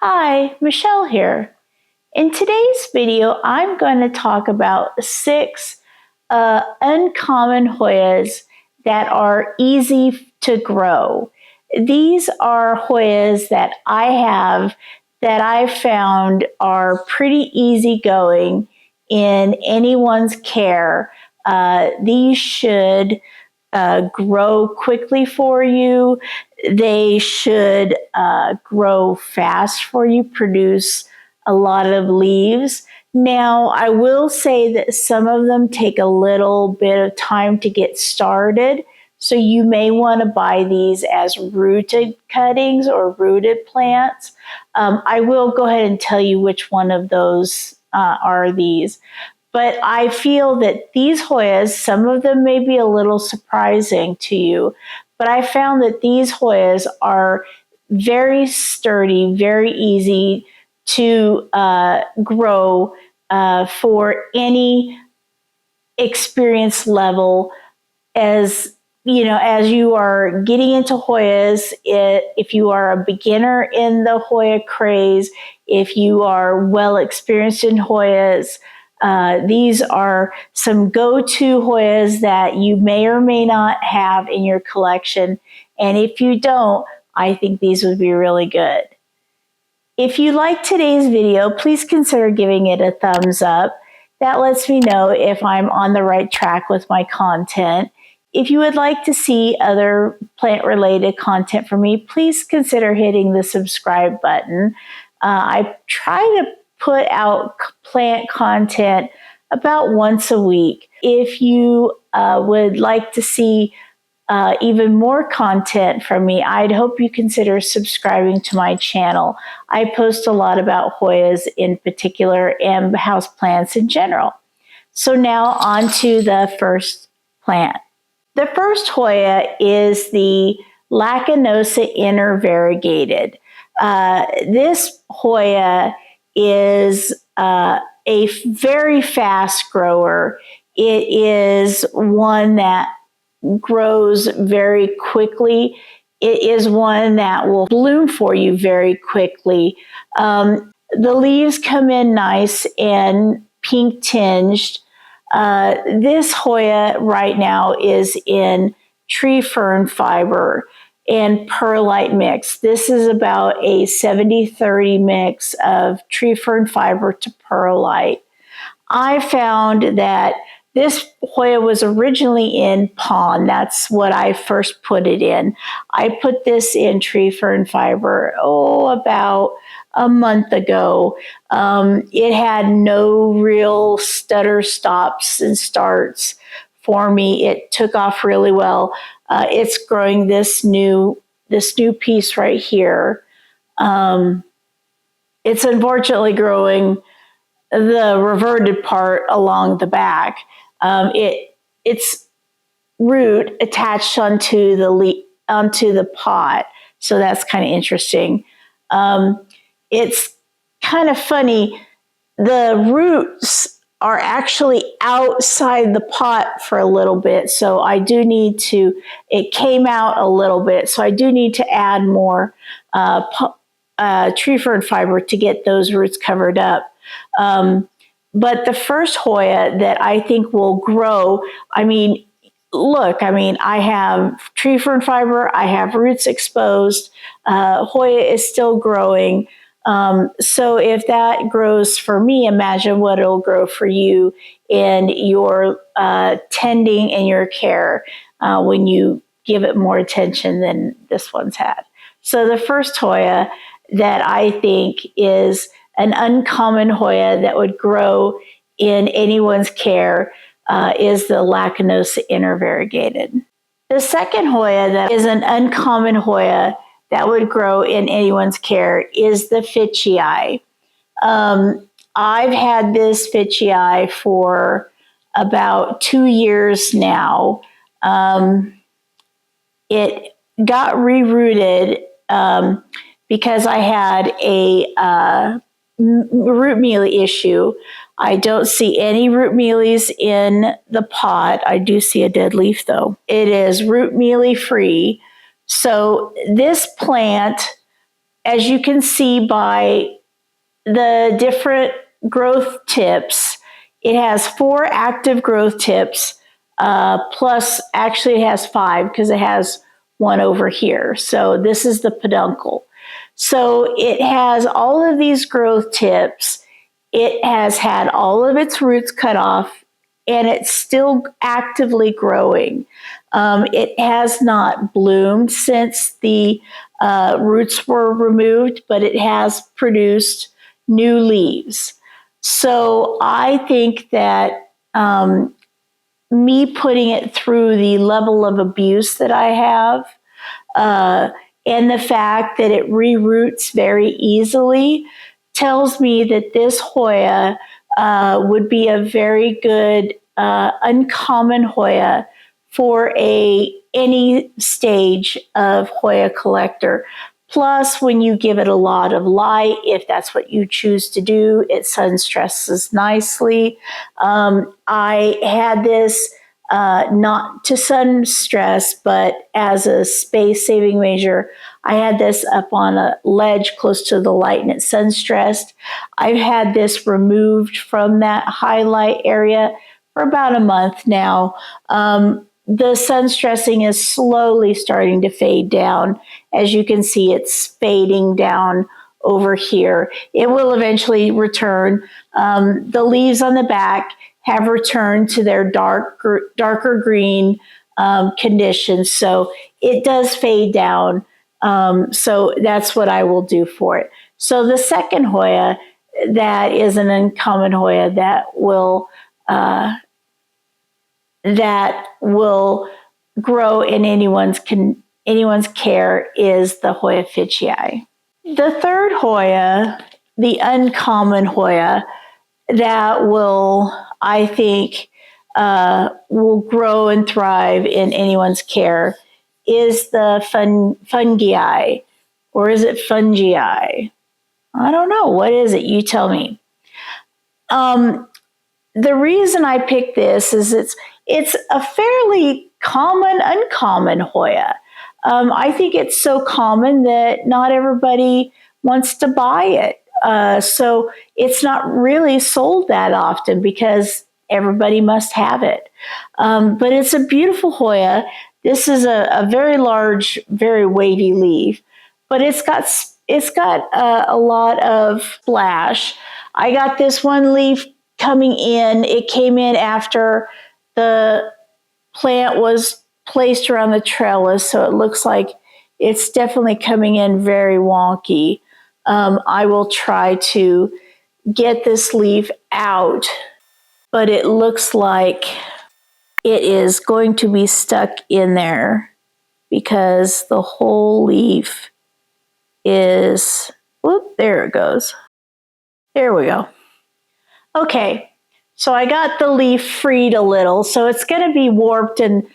Hi, Michelle here. In today's video, I'm going to talk about 6 uncommon Hoyas that are easy to grow. These are Hoyas that I have that I found are pretty easygoing in anyone's care. These should grow quickly for you. They should grow fast for you, produce a lot of leaves. Now, I will say that some of them take a little bit of time to get started. So you may want to buy these as rooted cuttings or rooted plants. I will go ahead and tell you which one of those are these. But I feel that these Hoyas, some of them may be a little surprising to you, but I found that these Hoyas are very sturdy, very easy to grow for any experience level. As you know, as you are getting into Hoyas, if you are a beginner in the Hoya craze, if you are well experienced in Hoyas, these are some go-to Hoyas that you may or may not have in your collection. And if you don't, I think these would be really good. If you like today's video, please consider giving it a thumbs up. That lets me know if I'm on the right track with my content. If you would like to see other plant-related content from me, please consider hitting the subscribe button. I try to put out plant content about once a week. If you would like to see even more content from me, I'd hope you consider subscribing to my channel. I post a lot about Hoyas in particular and houseplants in general. So now on to the first plant. The first Hoya is the lacunosa inner variegated. This Hoya is a very fast grower. It is one that grows very quickly. It is one that will bloom for you very quickly. The leaves come in nice and pink tinged. This Hoya right now is in tree fern fiber and perlite mix. This is about a 70-30 mix of tree fern fiber to perlite. I found that this Hoya was originally in pond. That's what I first put it in. I put this in tree fern fiber, about a month ago. It had no real stutter stops and starts for me. It took off really well. It's growing this new piece right here. It's unfortunately growing the reverted part along the back. Its root attached onto the pot, so that's kind of interesting. It's kind of funny. The roots are actually outside the pot for a little bit, so I do need to, it came out a little bit, so I do need to add more tree fern fiber to get those roots covered up. But the first Hoya that I think will grow, look, I have tree fern fiber, I have roots exposed, Hoya is still growing. So if that grows for me, imagine what it'll grow for you in your tending and your care when you give it more attention than this one's had. So the first Hoya that I think is an uncommon Hoya that would grow in anyone's care is the lacunosa inner variegated. The second Hoya that is an uncommon Hoya that would grow in anyone's care is the fitchii. I've had this fitchii for about 2 years now. It got rerouted because I had a root mealy issue. I don't see any root mealies in the pot. I do see a dead leaf though. It is root mealy free. So this plant as you can see by the different growth tips, it has 4 active growth tips, plus actually it has 5 because it has one over here. So this is the peduncle. So it has all of these growth tips. It has had all of its roots cut off, and it's still actively growing. It has not bloomed since the roots were removed, but it has produced new leaves. So I think that me putting it through the level of abuse that I have, and the fact that it reroots very easily, tells me that this Hoya would be a very good uncommon Hoya for any stage of Hoya collector. Plus, when you give it a lot of light, if that's what you choose to do, it sun stresses nicely. I had this not to sun stress, but as a space saving measure. I had this up on a ledge close to the light and it sun stressed. I've had this removed from that highlight area for about a month now. The sun stressing is slowly starting to fade down. As you can see, it's fading down over here. It will eventually return. The leaves on the back have returned to their darker green condition. So it does fade down. So that's what I will do for it. So the second Hoya, that is an uncommon Hoya that will grow in anyone's care, is the Hoya fitchii. The third Hoya, the uncommon Hoya, that will, I think, will grow and thrive in anyone's care, is the fungii, or is it fungii? I don't know. What is it? You tell me. The reason I picked this is it's a fairly uncommon Hoya. I think it's so common that not everybody wants to buy it. So it's not really sold that often because everybody must have it. But it's a beautiful Hoya. This is a very large, very wavy leaf, but it's got a lot of splash. I got this one leaf coming in. It came in after the plant was placed around the trellis, so it looks like it's definitely coming in very wonky. I will try to get this leaf out, but it looks like it is going to be stuck in there because the whole leaf is, whoop, there it goes. There we go. Okay, so I got the leaf freed a little, so it's going to be warped and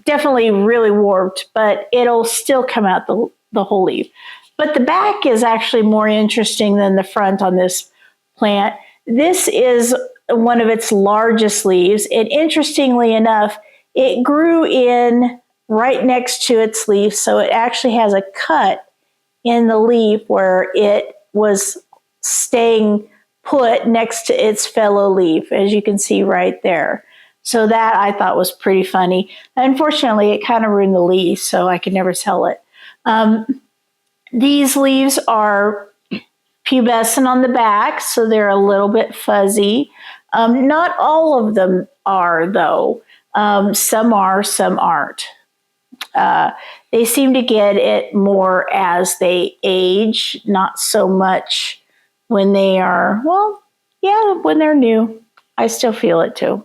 definitely really warped, but it'll still come out the whole leaf. But the back is actually more interesting than the front on this plant. This is one of its largest leaves, and interestingly enough, it grew in right next to its leaf, so it actually has a cut in the leaf where it was staying put next to its fellow leaf, as you can see right there. So that I thought was pretty funny. Unfortunately, it kind of ruined the leaf, so I could never sell it. These leaves are pubescent on the back, so they're a little bit fuzzy. Not all of them are, though. Some are, some aren't. They seem to get it more as they age, not so much when they are, well, yeah, when they're new. I still feel it too.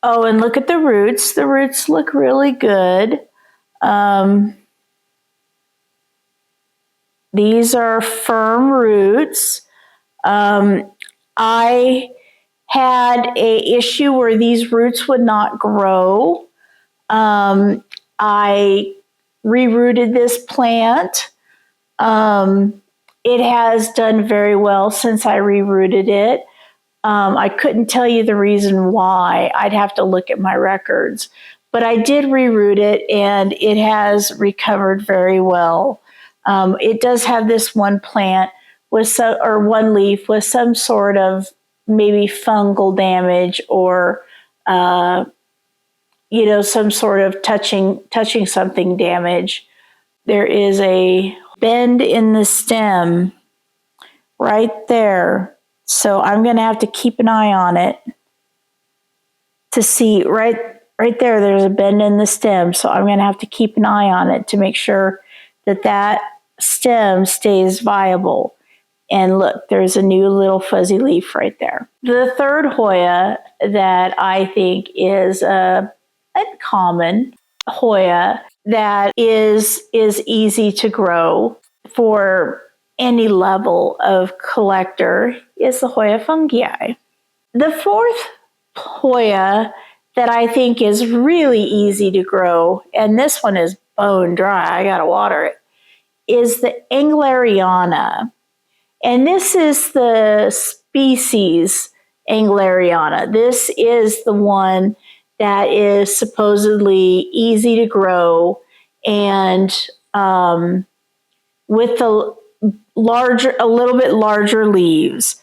Oh, and look at the roots. The roots look really good. These are firm roots. I had an issue where these roots would not grow. I rerooted this plant. It has done very well since I rerooted it. I couldn't tell you the reason why. I'd have to look at my records. but I did reroot it and it has recovered very well. It does have this one plant with some, or one leaf with some sort of maybe fungal damage, or some sort of touching something damage. There is a bend in the stem right there, so I'm going to have to keep an eye on it to see right there. There's a bend in the stem, so I'm going to have to keep an eye on it to make sure that stem stays viable. And look, there's a new little fuzzy leaf right there. The third Hoya that I think is a uncommon Hoya that is easy to grow for any level of collector is the Hoya fungii. The fourth Hoya that I think is really easy to grow, and this one is bone dry, I gotta water it, is the engleriana. And this is the species engleriana. This is the one that is supposedly easy to grow and with a little bit larger leaves.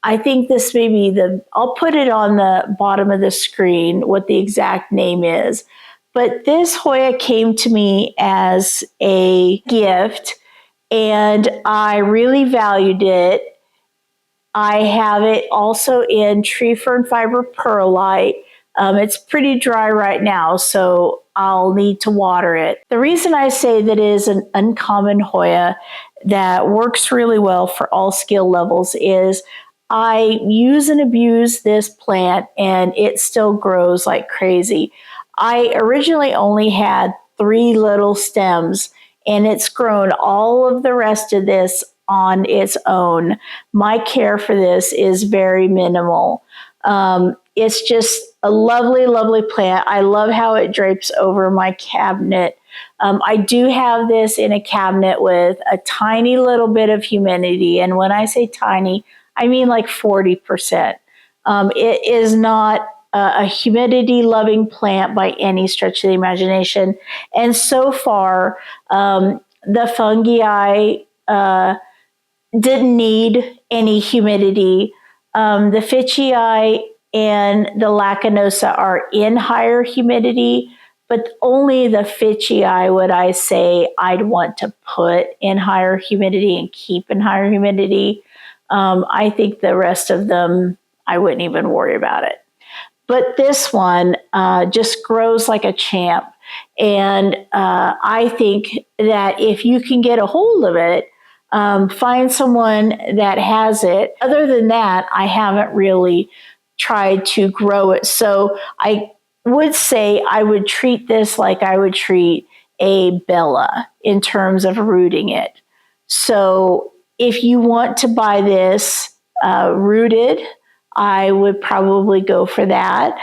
I think this may be I'll put it on the bottom of the screen what the exact name is. But this Hoya came to me as a gift and I really valued it. I have it also in tree fern fiber perlite. It's pretty dry right now, so I'll need to water it. The reason I say that it is an uncommon Hoya that works really well for all skill levels is I use and abuse this plant and it still grows like crazy. I originally only had 3 little stems and it's grown all of the rest of this on its own. My care for this is very minimal. It's just a lovely, lovely plant. I love how it drapes over my cabinet. I do have this in a cabinet with a tiny little bit of humidity. And when I say tiny, I mean like 40%. It is not a humidity loving plant by any stretch of the imagination. And so far, the fungi didn't need any humidity. The fitchii and the lacunosa are in higher humidity, but only the fitchii would I say I'd want to put in higher humidity and keep in higher humidity. I think the rest of them, I wouldn't even worry about it. But this one just grows like a champ. And I think that if you can get a hold of it, find someone that has it. Other than that, I haven't really tried to grow it. So I would say I would treat this like I would treat a Bella in terms of rooting it. So if you want to buy this rooted, I would probably go for that.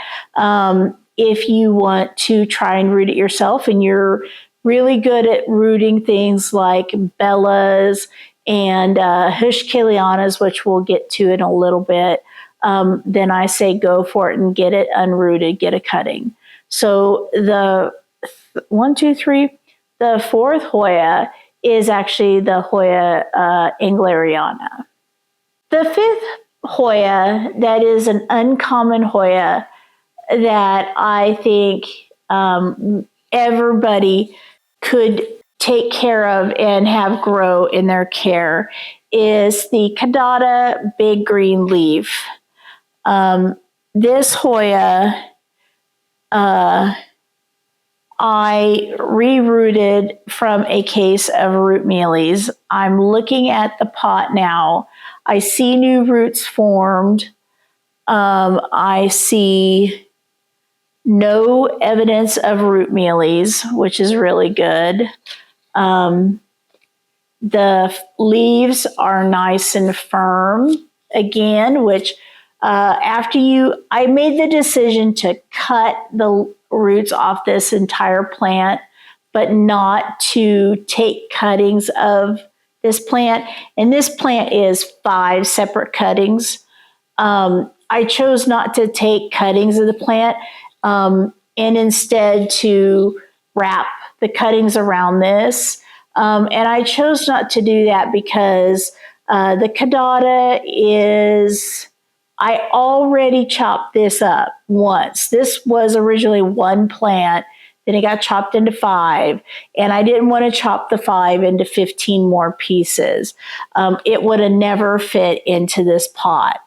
If you want to try and root it yourself and you're really good at rooting things like Bellas and heuschkelianas, which we'll get to in a little bit, then I say go for it and get it unrooted, get a cutting. So the fourth Hoya is actually the Hoya engleriana. The fifth Hoya that is an uncommon Hoya that I think everybody could take care of and have grow in their care is the caudata big green leaf. This Hoya I rerooted from a case of root mealies. I'm looking at the pot now. I see new roots formed. I see no evidence of root mealies, which is really good. The leaves are nice and firm again, which I made the decision to cut the roots off this entire plant, but not to take cuttings of this plant. And this plant is 5 separate cuttings. I chose not to take cuttings of the plant. and instead to wrap the cuttings around this. And I chose not to do that because the caudata is, I already chopped this up once. This was originally one plant, then it got chopped into 5, and I didn't want to chop the 5 into 15 more pieces. It would have never fit into this pot.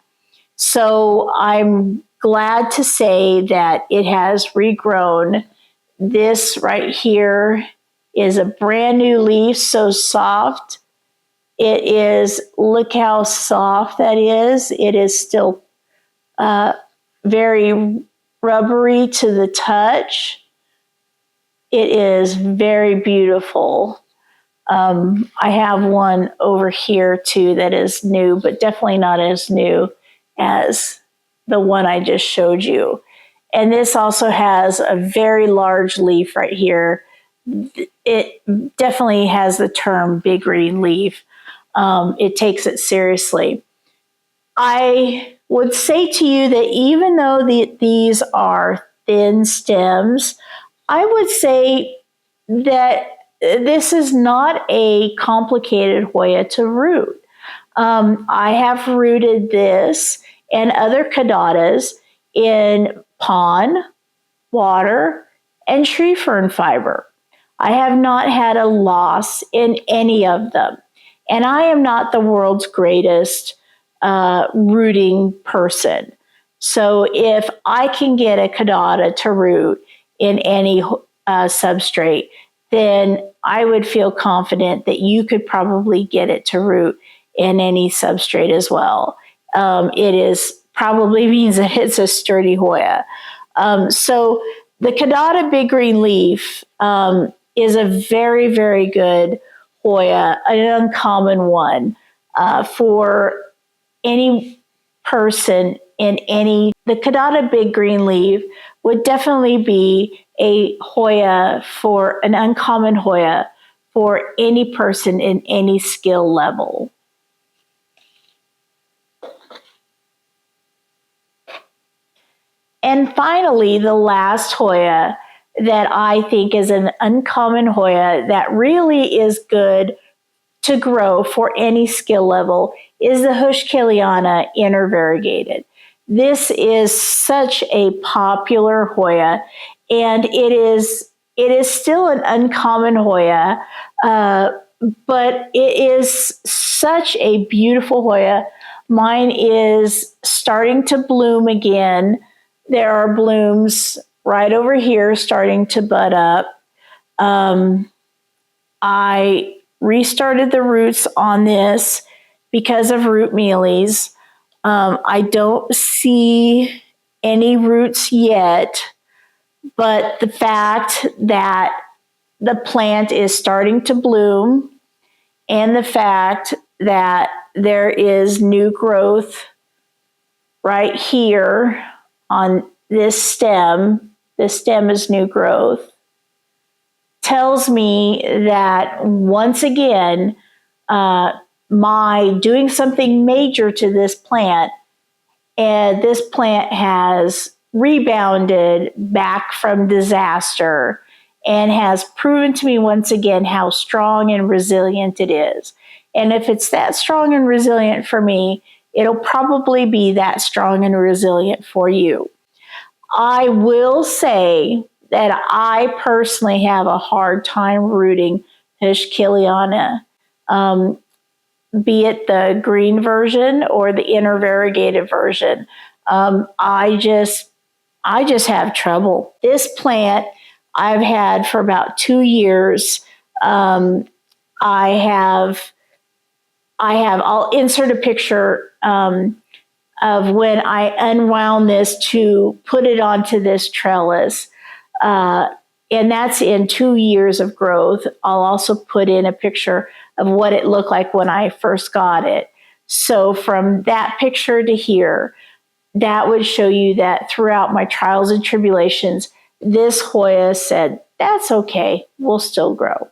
So I'm glad to say that it has regrown. This right here is a brand new leaf, so soft. It is, look how soft that is. It is still very rubbery to the touch. It is very beautiful. I have one over here too that is new, but definitely not as new as the one I just showed you. And this also has a very large leaf right here. It definitely has the term big green leaf. It takes it seriously. I would say to you that even though these are thin stems, I would say that this is not a complicated Hoya to root. I have rooted this and other caudatas in pond, water, and tree fern fiber. I have not had a loss in any of them. And I am not the world's greatest rooting person. So if I can get a caudata to root in any substrate, then I would feel confident that you could probably get it to root in any substrate as well. It is probably means that it's a sturdy Hoya. So the caudata big green leaf is a very, very good Hoya, an uncommon one for any person in any. The caudata big green leaf would definitely be a Hoya, for an uncommon Hoya for any person in any skill level. And finally, the last Hoya that I think is an uncommon Hoya that really is good to grow for any skill level is the heuschkeliana intervariegated. This is such a popular Hoya, and it is still an uncommon Hoya, but it is such a beautiful Hoya. Mine is starting to bloom again. There are blooms right over here starting to bud up. I restarted the roots on this because of root mealies. I don't see any roots yet, but the fact that the plant is starting to bloom and the fact that there is new growth right here on this stem is new growth, tells me that once again, my doing something major to this plant, and this plant has rebounded back from disaster and has proven to me once again how strong and resilient it is. And if it's that strong and resilient for me, it'll probably be that strong and resilient for you. I will say that I personally have a hard time rooting heuschkeliana, be it the green version or the intervariegated version. I just have trouble. This plant I've had for about 2 years. I'll insert a picture of when I unwound this to put it onto this trellis. And that's in 2 years of growth. I'll also put in a picture of what it looked like when I first got it. So from that picture to here, that would show you that throughout my trials and tribulations, this Hoya said, that's okay, we'll still grow.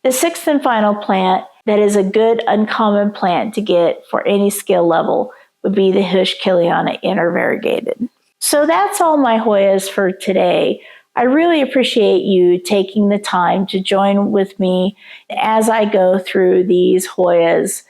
The sixth and final plant that is a good uncommon plant to get for any skill level would be the heuschkeliana intervariegated. So that's all my Hoyas for today. I really appreciate you taking the time to join with me as I go through these Hoyas,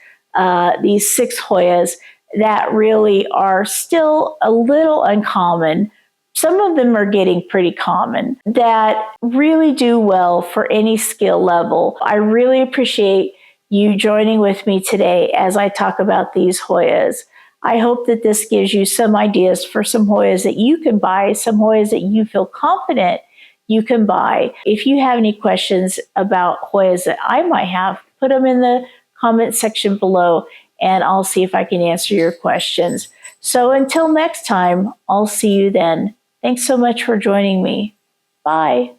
these 6 Hoyas that really are still a little uncommon. Some of them are getting pretty common that really do well for any skill level. I really appreciate you joining with me today as I talk about these Hoyas. I hope that this gives you some ideas for some Hoyas that you can buy, some Hoyas that you feel confident you can buy. If you have any questions about Hoyas that I might have, put them in the comment section below and I'll see if I can answer your questions. So until next time, I'll see you then. Thanks so much for joining me. Bye.